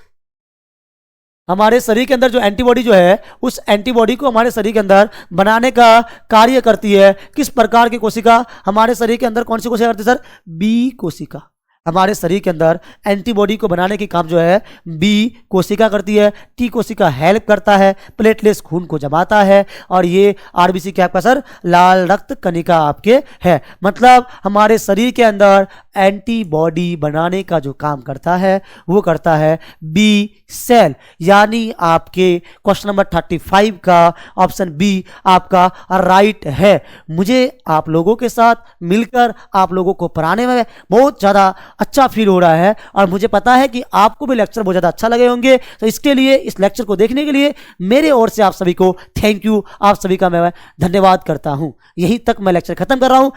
[SPEAKER 1] हमारे शरीर के अंदर जो एंटीबॉडी जो है उस एंटीबॉडी को हमारे शरीर के अंदर बनाने का कार्य करती है किस प्रकार की कोशिका? हमारे शरीर के अंदर कौन सी कोशिका करती है सर? बी कोशिका। हमारे शरीर के अंदर एंटीबॉडी को बनाने की काम जो है बी कोशिका करती है। टी कोशिका हेल्प करता है, प्लेटलेट्स खून को जमाता है, और ये आरबीसी क्या आपका सर? लाल रक्त कणिका आपके है। मतलब हमारे शरीर के अंदर एंटीबॉडी बनाने का जो काम करता है वो करता है बी सेल। यानी आपके क्वेश्चन नंबर 35 का ऑप्शन बी आपका राइट है। मुझे आप लोगों के साथ मिलकर आप लोगों को पढ़ाने में बहुत ज़्यादा अच्छा फील हो रहा है, और मुझे पता है कि आपको भी लेक्चर बहुत ज़्यादा अच्छा लगे होंगे। तो इसके लिए, इस लेक्चर को देखने के लिए मेरे ओर से आप सभी को थैंक यू, आप सभी का मैं धन्यवाद करता हूं। यहीं तक मैं लेक्चर खत्म कर रहा हूं।